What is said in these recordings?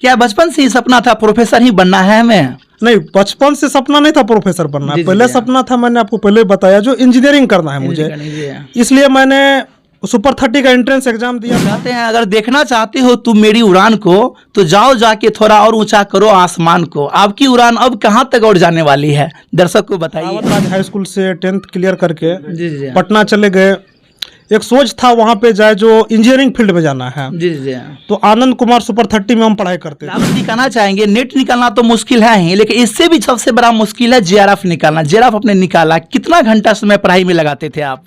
क्या बचपन से ही सपना था प्रोफेसर ही बनना है हमें? नहीं, बचपन से सपना नहीं था प्रोफेसर बनना। पहले सपना था, मैंने आपको पहले बताया, जो इंजीनियरिंग करना है मुझे, इसलिए मैंने सुपर 30 का एंट्रेंस एग्जाम दिया। कहते हैं अगर देखना चाहते हो तुम मेरी उड़ान को तो जाओ जाके थोड़ा और ऊंचा करो आसमान को। आपकी उड़ान अब कहाँ तक और जाने वाली है, दर्शक को बताइए। राज हाई स्कूल से 10th क्लियर करके पटना चले गए। एक सोच था वहाँ पे जाए जो इंजीनियरिंग फील्ड में जाना है। तो आनंद कुमार सुपर 30 में हम पढ़ाई करते थे। आप जी कहना चाहेंगे नेट निकालना तो मुश्किल है ही, लेकिन इससे भी सबसे बड़ा मुश्किल है जेआरएफ निकालना। जेआरएफ आपने निकाला, कितना घंटा समय पढ़ाई में लगाते थे आप?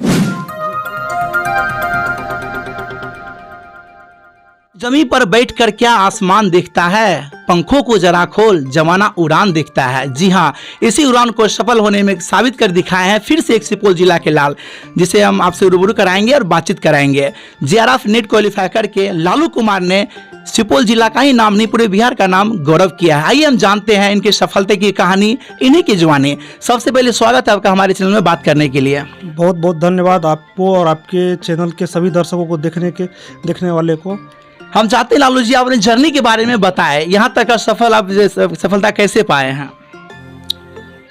जमीन पर बैठकर क्या आसमान दिखता है, पंखों को जरा खोल जमाना उड़ान दिखता है। जी हाँ, इसी उड़ान को सफल होने में साबित कर दिखाए हैं फिर से एक सुपौल जिला के लाल, जिसे हम आपसे रूबरू कराएंगे और बातचीत कराएंगे। जेआरएफ नेट क्वालिफाई करके लालू कुमार ने सुपौल जिला का ही नाम नहीं पूरे बिहार का नाम गौरव किया है। आइए हम जानते हैं इनके सफलता की कहानी इन्हीं की जुबानी। सबसे पहले स्वागत है आपका हमारे चैनल में बात करने के लिए। बहुत बहुत धन्यवाद आपको और आपके चैनल के सभी दर्शकों को देखने वाले को। हम चाहते हैं लालू जी अपने जर्नी के बारे में बताएं, यहाँ तक का सफलता कैसे पाए हैं?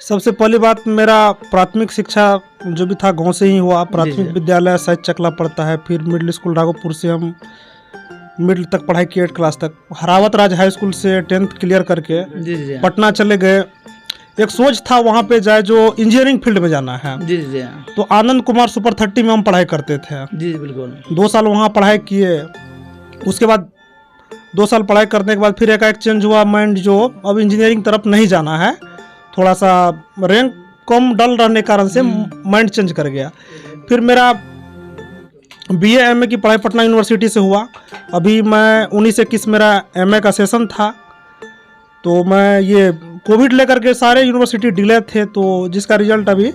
सबसे पहली बात, मेरा प्राथमिक शिक्षा जो भी था गांव से ही हुआ। प्राथमिक विद्यालय सैद चकला पड़ता है, फिर मिडिल स्कूल राघोपुर से हम मिडिल तक पढ़ाई की 8 क्लास तक। हरावत राज हाई स्कूल से 10th क्लियर करके पटना चले गए। एक सोच था वहाँ पे जाए जो इंजीनियरिंग फील्ड में जाना है। तो आनंद कुमार सुपर 30 में हम पढ़ाई करते थे। बिल्कुल 2 साल वहाँ पढ़ाई किए। उसके बाद 2 साल पढ़ाई करने के बाद फिर एकाएक चेंज हुआ माइंड, जो अब इंजीनियरिंग तरफ नहीं जाना है। थोड़ा सा रैंक कम डल रहने के कारण से माइंड चेंज कर गया। फिर मेरा BA MA की पढ़ाई पटना यूनिवर्सिटी से हुआ। अभी मैं 19-21 मेरा MA का सेशन था। तो मैं ये कोविड लेकर के सारे यूनिवर्सिटी डिले थे, तो जिसका रिजल्ट अभी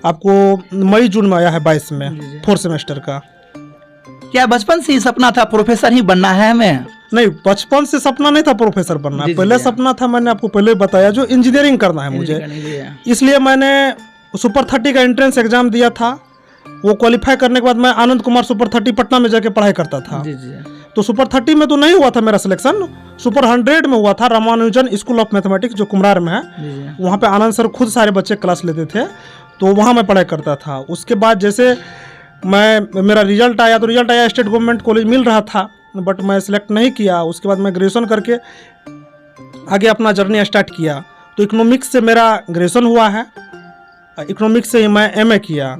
आपको मई जून में आया है 22 में 4th सेमेस्टर का। क्या बचपन से ही सपना था प्रोफेसर ही बनना है हमें? नहीं, बचपन से सपना नहीं था प्रोफेसर बनना। पहले सपना था, मैंने आपको पहले बताया, जो इंजीनियरिंग करना है मुझे, इसलिए मैंने सुपर 30 का एंट्रेंस एग्जाम दिया था। वो क्वालिफाई करने के बाद मैं आनंद कुमार सुपर 30 पटना में जाके पढ़ाई करता था। तो सुपर 30 में तो नहीं हुआ था मेरा सिलेक्शन, सुपर 100 में हुआ था। रामानुजन स्कूल ऑफ मैथमेटिक्स जो कुम्हरार में है, वहाँ पे आनंद सर खुद सारे बच्चे क्लास लेते थे, तो वहाँ मैं पढ़ाई करता था। उसके बाद जैसे मेरा रिजल्ट आया, तो रिजल्ट आया स्टेट गवर्नमेंट कॉलेज मिल रहा था, बट मैं सिलेक्ट नहीं किया। उसके बाद मैं ग्रेजुएशन करके आगे अपना जर्नी स्टार्ट किया। तो इकोनॉमिक्स से मेरा ग्रेजुएशन हुआ है, इकोनॉमिक्स से ही मैं MA किया।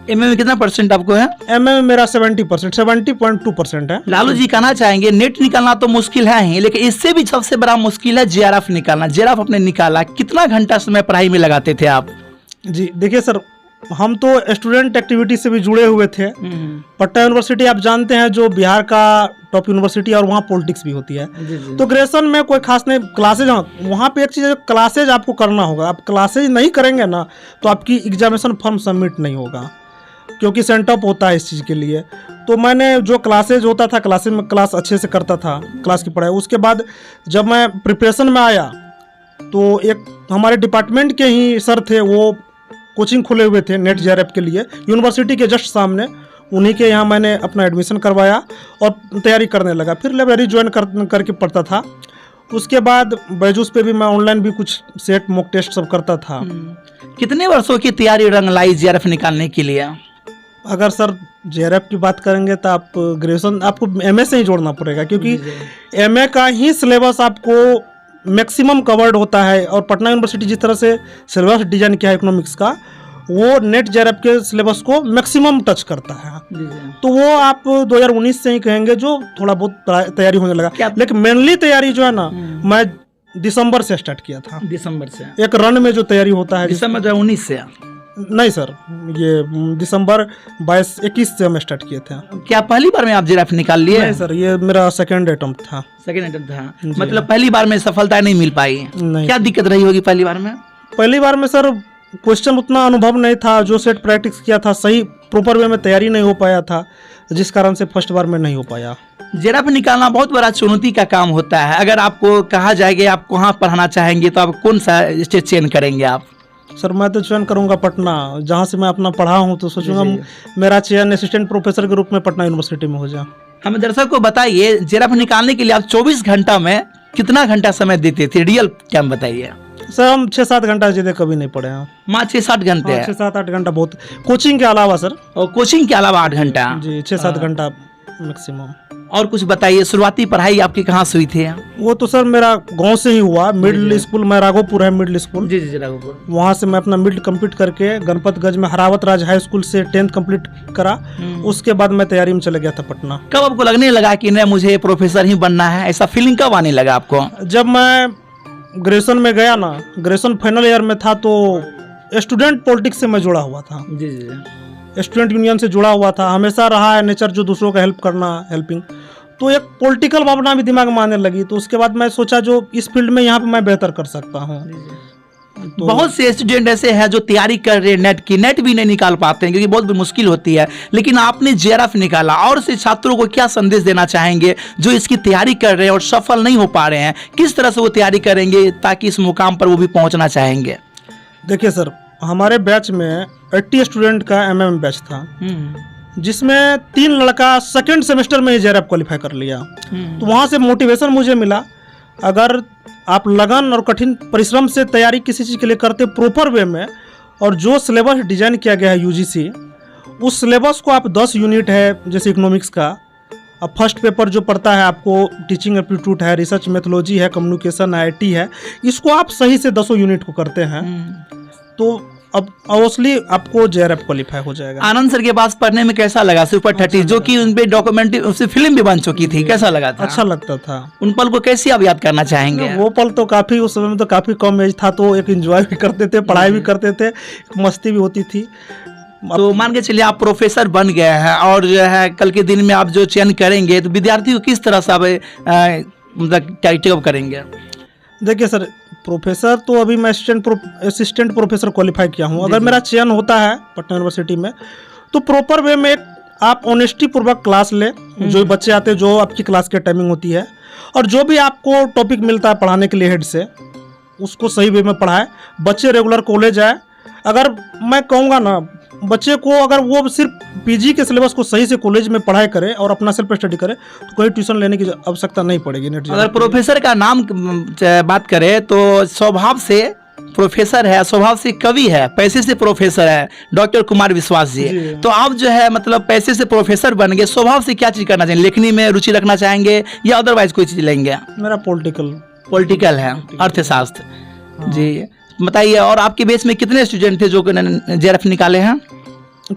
MA में कितना परसेंट आपको है? MA में मेरा 70%, 70.2% है। लालू जी कहना चाहेंगे नेट निकालना तो मुश्किल है ही, लेकिन इससे भी सबसे बड़ा मुश्किल है जेआरएफ निकालना। जेआरएफ आपने निकाला, कितना घंटा समय पढ़ाई में लगाते थे आप? जी देखिए सर, हम तो स्टूडेंट एक्टिविटी से भी जुड़े हुए थे। पटना यूनिवर्सिटी आप जानते हैं जो बिहार का टॉप यूनिवर्सिटी, और वहाँ पॉलिटिक्स भी होती है। तो ग्रेजुएशन में कोई खास नहीं, क्लासेज वहाँ पे एक चीज़ है, क्लासेज आपको करना होगा। आप क्लासेज नहीं करेंगे ना तो आपकी एग्जामिनेशन फॉर्म सबमिट नहीं होगा, क्योंकि सेंटअप होता है इस चीज़ के लिए। तो मैंने जो क्लासेज होता था, क्लासेज में क्लास अच्छे से करता था, क्लास की पढ़ाई। उसके बाद जब मैं प्रिपरेशन में आया, तो एक हमारे डिपार्टमेंट के ही सर थे, वो कोचिंग खुले हुए थे नेट जेआरएफ के लिए, यूनिवर्सिटी के जस्ट सामने। उन्हीं के यहाँ मैंने अपना एडमिशन करवाया और तैयारी करने लगा। फिर लाइब्रेरी ज्वाइन करके पढ़ता था। उसके बाद बैजूस पे भी मैं ऑनलाइन भी कुछ सेट मॉक टेस्ट सब करता था। कितने वर्षों की तैयारी रंग लाई जेआरएफ निकालने के लिए? अगर सर जेआरएफ की बात करेंगे तो आप ग्रेजुएशन आपको MA से ही जोड़ना पड़ेगा, क्योंकि MA का ही सिलेबस आपको मैक्सिमम कवर्ड होता है। और पटना यूनिवर्सिटी जिस तरह से सिलेबस डिजाइन किया है इकोनॉमिक्स का, वो नेट जेआरएफ के सिलेबस को मैक्सिमम टच करता है। तो वो आप 2019 से ही कहेंगे जो थोड़ा बहुत तैयारी होने लगा। लेकिन मेनली तैयारी जो है ना, मैं दिसंबर से स्टार्ट किया था। दिसंबर से एक रन में जो तैयारी होता है, दिसंबर 2019 से? नहीं सर, ये दिसंबर 22-21 से हम स्टार्ट किए थे। क्या पहली बार में आप जेआरएफ निकाल लिए? नहीं सर, ये मेरा सेकंड अटेम्प्ट था। सेकंड अटेम्प्ट था, मतलब पहली बार में सफलता नहीं मिल पाई? नहीं। क्या दिक्कत रही होगी पहली बार में? पहली बार में सर क्वेश्चन उतना अनुभव नहीं था, जो सेट प्रैक्टिस किया था सही प्रॉपर वे में तैयारी नहीं हो पाया था, जिस कारण से फर्स्ट बार में नहीं हो पाया। जेआरएफ निकालना बहुत बड़ा चुनौती का काम होता है। अगर आपको कहा जाएगा आप कहाँ पढ़ाना चाहेंगे तो आप कौन सा स्टेट चयन करेंगे आप? सर मैं तो चयन करूंगा पटना, जहाँ से मैं अपना पढ़ा हूँ। तो सोचूंगा मेरा चयन असिस्टेंट प्रोफेसर के रूप में पटना यूनिवर्सिटी में हो जाए। हमें दर्शक को बताइए, जेआरएफ निकालने के लिए आप 24 घंटा में कितना घंटा समय देते थे, रियल टाइम बताइए। सर हम 6-7 घंटा जीते कभी नहीं पढ़े हैं। माँ 6-7 घंटे है 6-7-8 घंटा बहुत, कोचिंग के अलावा सर। और कोचिंग के अलावा 8 घंटा जी 6-7 घंटा मैक्सिमम। और कुछ बताइए, शुरुआती पढ़ाई आपकी कहाँ से हुई थी? वो तो सर मेरा गांव से ही हुआ, मिडिल स्कूल में राघोपुर है मिडिल स्कूल, जी जी राघोपुर। वहाँ से मैं अपना मिडिल कंप्लीट करके गणपतगंज में हरावत राज हाई स्कूल से 10th कंप्लीट करा। उसके बाद मैं तैयारी में चला गया था पटना। कब आपको लगने लगा कि नहीं मुझे प्रोफेसर ही बनना है, ऐसा फीलिंग कब आने लगा आपको? जब मैं ग्रेजुएशन में गया ना, ग्रेजुएशन फाइनल ईयर में था, तो स्टूडेंट पॉलिटिक्स से मैं जुड़ा हुआ था। जी जी। स्टूडेंट यूनियन से जुड़ा हुआ था, हमेशा रहा है नेचर जो दूसरों का हेल्प करना, हेल्पिंग। तो एक पॉलिटिकल भावना भी दिमाग में आने लगी। तो उसके बाद मैं सोचा जो इस फील्ड में यहाँ पे मैं बेहतर कर सकता हूँ। तो बहुत से स्टूडेंट ऐसे हैं जो तैयारी कर रहे हैं नेट की, नेट भी नहीं निकाल पाते हैं क्योंकि बहुत भी मुश्किल होती है, लेकिन आपने जेआरएफ निकाला। और से छात्रों को क्या संदेश देना चाहेंगे जो इसकी तैयारी कर रहे हैं और सफल नहीं हो पा रहे हैं? किस तरह से वो तैयारी करेंगे ताकि इस मुकाम पर वो भी पहुंचना चाहेंगे? देखिए सर, हमारे बैच में 80 स्टूडेंट का एमएम बैच था, जिसमें 3 लड़का सेकेंड सेमेस्टर में जेआरएफ क्वालिफाई कर लिया। तो वहाँ से मोटिवेशन मुझे मिला, अगर आप लगन और कठिन परिश्रम से तैयारी किसी चीज़ के लिए करते प्रॉपर वे में, और जो सिलेबस डिजाइन किया गया है यूजीसी, उस सिलेबस को आप 10 यूनिट है जैसे इकोनॉमिक्स का, अब फर्स्ट पेपर जो पढ़ता है आपको टीचिंग एप्टीट्यूड है, रिसर्च मेथोलॉजी है, कम्युनिकेशन आईटी है, इसको आप सही से 10 यूनिट को करते हैं तो अब ऑब्वियसली आपको जेआरएफ क्वालिफाई हो जाएगा। आनंद सर के पास पढ़ने में कैसा लगा? सुपर 30 जो कि उन पे डॉक्यूमेंट्री उससे फिल्म भी बन चुकी थी, कैसा लगा था? अच्छा लगता था। उन पल को कैसे आप याद करना चाहेंगे? वो पल तो काफ़ी, उस समय में तो काफ़ी कम एज था, तो एक एंजॉय भी करते थे, पढ़ाई भी करते थे, मस्ती भी होती थी। तो मान के चलिए आप प्रोफेसर बन गए हैं और जो है कल के दिन में आप जो चयन करेंगे तो विद्यार्थी को किस तरह से आप मतलब टेकअप करेंगे? देखिए सर, प्रोफेसर तो अभी मैं असिस्टेंट प्रोफेसर क्वालिफाई किया हूँ। अगर मेरा चयन होता है पटना यूनिवर्सिटी में, तो प्रॉपर वे में आप ऑनेस्टी पूर्वक क्लास ले, जो बच्चे आते हैं, जो आपकी क्लास की टाइमिंग होती है, और जो भी आपको टॉपिक मिलता है पढ़ाने के लिए हेड से, उसको सही वे में पढ़ाए। बच्चे रेगुलर कॉलेज आए। अगर मैं कहूँगा ना, बच्चे को अगर वो सिर्फ पीजी के सिलेबस को सही से कॉलेज में पढ़ाई करे और अपना सेल्फ स्टडी करे, तो कोई ट्यूशन लेने की आवश्यकता नहीं पड़ेगी। अगर प्रोफेसर का नाम बात करें तो स्वभाव से प्रोफेसर है, स्वभाव से कवि है, पैसे से प्रोफेसर है डॉक्टर कुमार विश्वास जी। तो आप जो है मतलब पैसे से प्रोफेसर बन गए, स्वभाव से क्या चीज़ करना चाहिए? लेखनी में रुचि रखना चाहेंगे या अदरवाइज कोई चीज़ लेंगे? मेरा पॉलिटिकल है, अर्थशास्त्र। जी बताइए, और आपके बेस में कितने स्टूडेंट थे जो जेआरएफ निकाले हैं?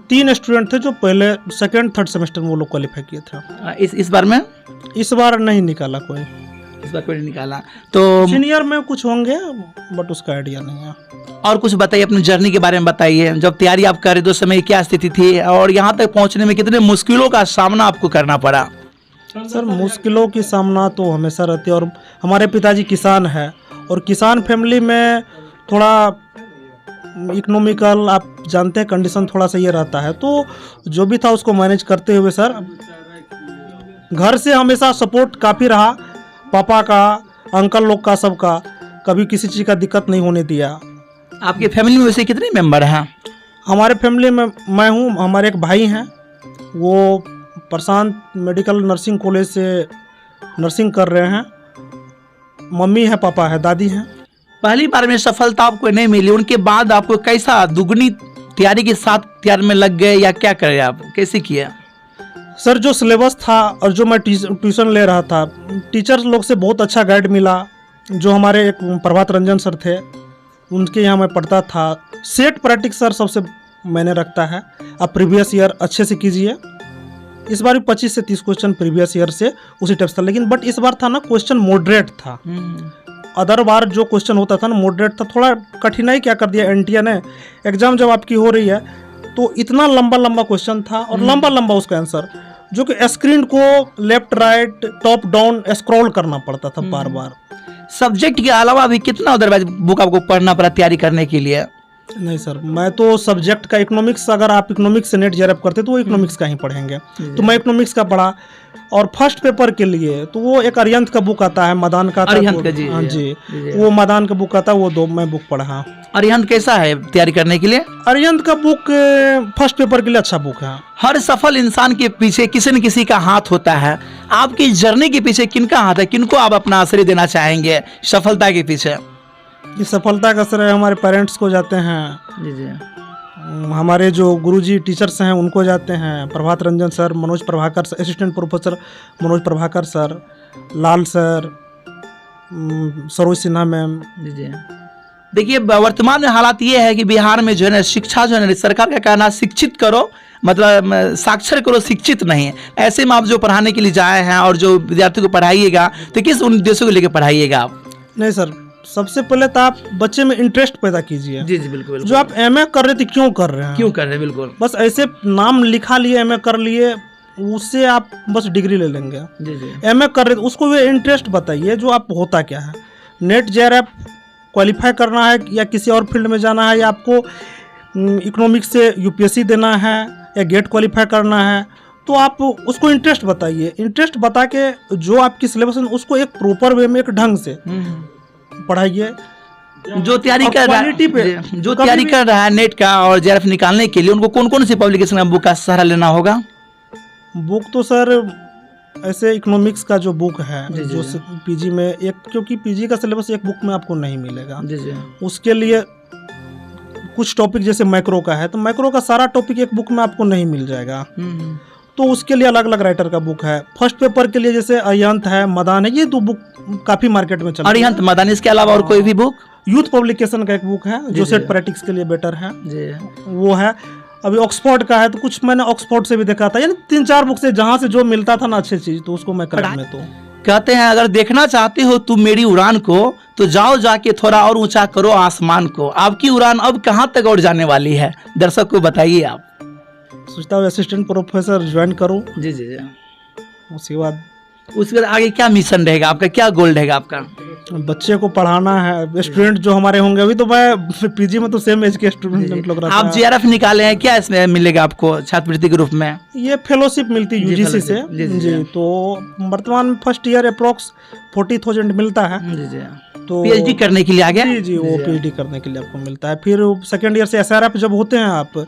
3 स्टूडेंट थे जो पहले सेकंड थर्ड सेमेस्टर में वो लोग क्वालिफाई किए थे। इस बार में? इस बार नहीं निकाला कोई। इस बार कोई नहीं निकाला। तो सीनियर में कुछ होंगे, बट उसका आइडिया नहीं है। और कुछ बताइए, अपनी जर्नी के बारे में बताइए। जब तैयारी आप कर रहे थे उस समय क्या स्थिति थी और यहाँ तक पहुँचने में कितने मुश्किलों का सामना आपको करना पड़ा? सर मुश्किलों की सामना तो हमेशा रहती है, और हमारे पिताजी किसान है, और किसान फैमिली में थोड़ा इकोनॉमिकल आप जानते हैं कंडीशन थोड़ा सा ये रहता है। तो जो भी था उसको मैनेज करते हुए सर, घर से हमेशा सपोर्ट काफ़ी रहा, पापा का, अंकल लोग का, सबका, कभी किसी चीज़ का दिक्कत नहीं होने दिया। आपके फैमिली में वैसे कितने मेंबर हैं? हमारे फैमिली में मैं हूँ, हमारे एक भाई हैं, वो प्रशांत मेडिकल नर्सिंग कॉलेज से नर्सिंग कर रहे हैं। मम्मी है, पापा है, दादी हैं। पहली बार में सफलता आपको नहीं मिली, उनके बाद आपको कैसा दुगनी तैयारी के साथ तैयारी में लग गए या क्या करे, आप कैसे किया? सर जो सिलेबस था और जो मैं ट्यूशन ले रहा था, टीचर्स लोग से बहुत अच्छा गाइड मिला। जो हमारे एक प्रभात रंजन सर थे, उनके यहाँ मैं पढ़ता था। सेट प्रैक्टिस सर सबसे मैंने रखता है, आप प्रीवियस ईयर अच्छे से कीजिए। इस बार भी 25 से 30 क्वेश्चन प्रीवियस ईयर से उसी टाइप था, लेकिन बट इस बार था ना क्वेश्चन मॉडरेट था। अदर बार जो क्वेश्चन होता था ना मॉडरेट था। थोड़ा कठिनाई क्या कर दिया एनटीए ने, एग्जाम जब आपकी हो रही है तो इतना लंबा लंबा क्वेश्चन था और लंबा लंबा उसका आंसर, जो कि स्क्रीन को left right top down scroll करना पड़ता था बार बार। सब्जेक्ट के अलावा भी कितना अदरवाइज बुक आपको पढ़ना पड़ा तैयारी करने के लिए? नहीं सर, मैं तो सब्जेक्ट का इकोनॉमिक्स, अगर आप इकोनॉमिक्स से नेट जेआरएफ करते तो वो इकोनॉमिक्स का ही पढ़ेंगे, तो मैं इकोनॉमिक्स का पढ़ा। और फर्स्ट पेपर के लिए तो वो एक अरिहंत का बुक आता है, मदान का आता है। अरिहंत का, जी हाँ जी, वो मदान का बुक आता है, वो 2 मैं बुक पढ़ा। अरिहंत कैसा है तैयारी करने के लिए? अरिहंत का बुक फर्स्ट पेपर के लिए अच्छा बुक है। हर सफल इंसान के पीछे किसी न किसी का हाथ होता है। आपकी जर्नी के पीछे किनका हाथ है? किनको आप अपना आश्रय देना चाहेंगे सफलता के पीछे? ये सफलता का श्रेय हमारे पेरेंट्स को जाते हैं, जी जी, हमारे जो गुरुजी टीचर्स हैं उनको जाते हैं, Prabhat Ranjan sir, Manoj Prabhakar sir, assistant professor Manoj Prabhakar sir, Lal sir, Saroj Sinha ma'am. जी जी। देखिए वर्तमान में हालात ये है कि बिहार में जो है ना शिक्षा जो है ना, सरकार का कहना शिक्षित करो, मतलब साक्षर करो, शिक्षित नहीं। ऐसे में आप जो पढ़ाने के लिए जाए हैं और जो विद्यार्थी को पढ़ाइएगा तो किस उद्देश्यों को लेकर पढ़ाइएगा आप? नहीं सर, सबसे पहले तो आप बच्चे में इंटरेस्ट पैदा कीजिए। जी जी बिल्कुल। जो आप एमए कर रहे थे क्यों कर रहे हैं? क्यों कर रहे हैं? बिल्कुल। बस ऐसे नाम लिखा लिए एमए कर लिए, उससे आप बस डिग्री ले लेंगे। जी जी। एमए कर रहे थे उसको वे इंटरेस्ट बताइए, जो आप होता क्या है, नेट जेआरएफ क्वालिफाई करना है या किसी और फील्ड में जाना है, या आपको इकोनॉमिक्स से यूपीएससी देना है या गेट क्वालिफाई करना है, तो आप उसको इंटरेस्ट बताइए। इंटरेस्ट बता के जो आपकी सिलेबस है उसको एक प्रॉपर वे में, एक ढंग से पढ़ाइए। जो तैयारी कर रहा है, जो तैयारी कर रहा है नेट का और जेआरएफ निकालने के लिए, उनको कौन कौन सी पब्लिकेशन का बुक का सहारा लेना होगा? बुक तो सर ऐसे इकोनॉमिक्स का जो बुक है, जो पीजी में एक, क्योंकि पीजी का सिलेबस एक बुक में आपको नहीं मिलेगा। जी जी। उसके लिए कुछ टॉपिक जैसे मैक्रो का है, तो मैक्रो का सारा टॉपिक एक बुक में आपको नहीं मिल जाएगा, तो उसके लिए अलग अलग राइटर का बुक है। फर्स्ट पेपर के लिए जैसे अरिहंत है, मदान है, ये 2 बुक काफी मार्केट में चल रही है। अरिहंत, मदान, इसके अलावा और कोई भी बुक? यूथ पब्लिकेशन का एक बुक है जो सेट प्रैक्टिस के लिए बेटर है, वो है। अभी ऑक्सफोर्ड का है, तो कुछ मैंने ऑक्सफोर्ड से भी देखा था, यानी 3-4 बुक से जहाँ से जो मिलता था ना अच्छी चीज, तो उसको मैं कर में। तो कहते हैं अगर देखना चाहते हो तुम मेरी उड़ान को तो जाओ जाके थोड़ा और ऊंचा करो आसमान को। आपकी उड़ान अब कहाँ तक और जाने वाली है, दर्शक को बताइए आप। सोचता हूँ असिस्टेंट प्रोफेसर ज्वाइन करूँ। जी जी जी। उसके बाद आगे क्या मिशन रहेगा आपका, क्या गोल रहेगा आपका? बच्चे को पढ़ाना है, स्टूडेंट जो हमारे होंगे, अभी तो मैं पीजी में तो सेम एज के स्टूडेंट लोग रहते हैं। आप जेआरएफ निकाले हैं, क्या इसमें मिलेगा आपको छात्रवृत्ति के रूप में? ये फेलोशिप मिलती है यूजीसी से। जी, तो वर्तमान में फर्स्ट ईयर अप्रोक्स 40,000 मिलता है। तो पीएचडी करने के लिए आगे? जी जी, वो पीएचडी करने के लिए आपको मिलता है। फिर सेकेंड ईयर से एसआरएफ जब होते हैं आप,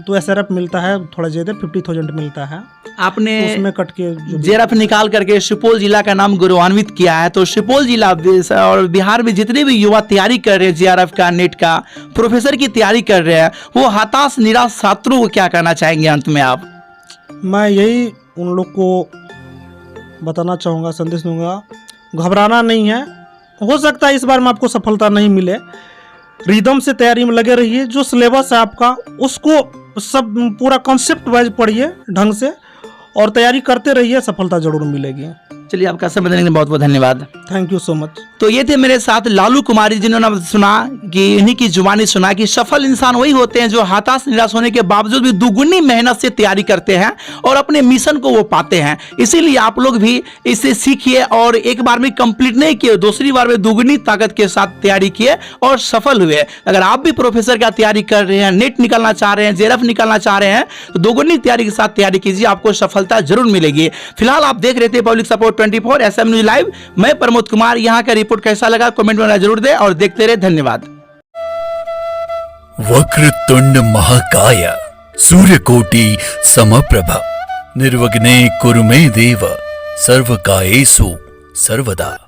तो एसआरएफ मिलता है थोड़ा ज्यादा, 50,000 मिलता है। आपने तो उसमें कट के जेआरएफ निकाल करके सुपौल जिला का नाम गौरवान्वित किया है। तो सुपौल जिला और बिहार में जितने भी युवा तैयारी कर रहे हैं जेआरएफ का, नेट का, प्रोफेसर की तैयारी कर रहे हैं, वो हताश निराश छात्रों को क्या कहना चाहेंगे अंत में आप? मैं यही उन लोग को बताना चाहूँगा, संदेश दूंगा, घबराना नहीं है। हो सकता है इस बार में आपको सफलता नहीं मिले, रिदम से तैयारी में लगे रहिए। जो सिलेबस है आपका उसको सब पूरा कॉन्सेप्ट वाइज पढ़िए ढंग से, और तैयारी करते रहिए, सफलता जरूर मिलेगी। चलिए, आपका समय देने के लिए बहुत बहुत धन्यवाद। Thank you so much. तो ये थे मेरे साथ लालू कुमारी, जिन्होंने सुना कि इन्हीं की जुबानी सुना कि सफल इंसान वही होते हैं जो हताश निराश होने के बावजूद भी दुगुनी मेहनत से तैयारी करते हैं और अपने मिशन को वो पाते हैं। इसीलिए आप लोग भी इससे सीखिए और एक बार में कंप्लीट नहीं किए, दूसरी बार में दुगुनी ताकत के साथ तैयारी किए और सफल हुए। अगर आप भी प्रोफेसर का तैयारी कर रहे हैं, नेट निकालना चाह रहे हैं, जेआरएफ निकालना चाह रहे हैं, तो दुगुनी तैयारी के साथ तैयारी कीजिए, आपको सफलता जरूर मिलेगी। फिलहाल आप देख रहे थे public support 24 SM news live. मैं प्रमोद कुमार। यहाँ का रिपोर्ट कैसा लगा कमेंट में जरूर दे और देखते रहे। धन्यवाद। वक्रतुंड महाकाय सूर्यकोटि समप्रभ निर्विघ्ने कुरु मे देव सर्वकार्येषु सर्वदा।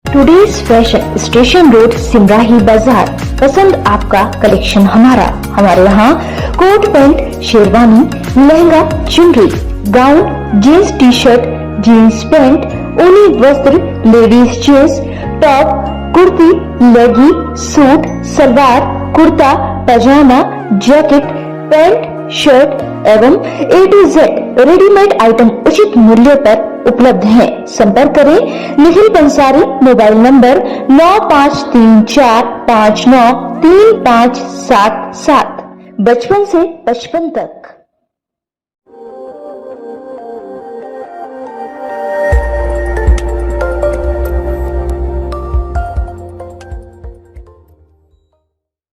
Today's fashion station road Simrahi बाजार। पसंद आपका, कलेक्शन हमारा। हमारे यहाँ कोट पैंट, शेरवानी, लहंगा, चुनरी, gown, jeans T shirt, jeans pant, ऊनी वस्त्र, लेडीज जेंट्स, टॉप, कुर्ती, लेगी, सूट, सलवार, कुर्ता, पजामा, जैकेट, पैंट, शर्ट एवं A to Z readymade item उचित मूल्य पर उपलब्ध हैं। संपर्क करें निखिल पंसारी, मोबाइल नंबर 9534593577, बचपन से 55 तक।